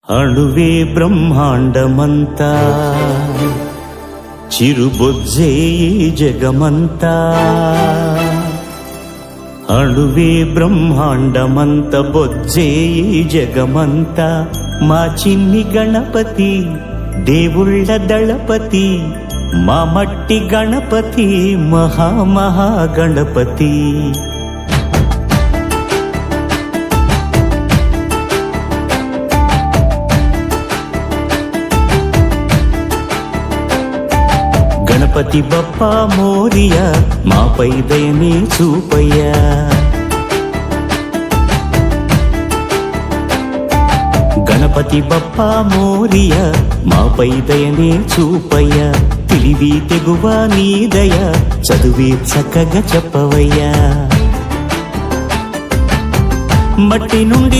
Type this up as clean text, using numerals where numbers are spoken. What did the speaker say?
అణువే బ్రహ్మాండమంతా చిరుబొజ్జే జగమంతా అణువే బ్రహ్మాండమంత బొజ్జే జగమంతా మా చిన్ని గణపతి దేవుళ్ళ దళపతి మా మట్టి గణపతి మహామహాగణపతి గణపతి బప్పా మోరియా మాపై దయనే చూపయ్యా గణపతి బప్పా మోరియా మాపై దయనే చూపయ్యా తెలివి తెగువ నీ దయ చదువే చక్కగా చెప్పవయ్యా మట్టి నుండి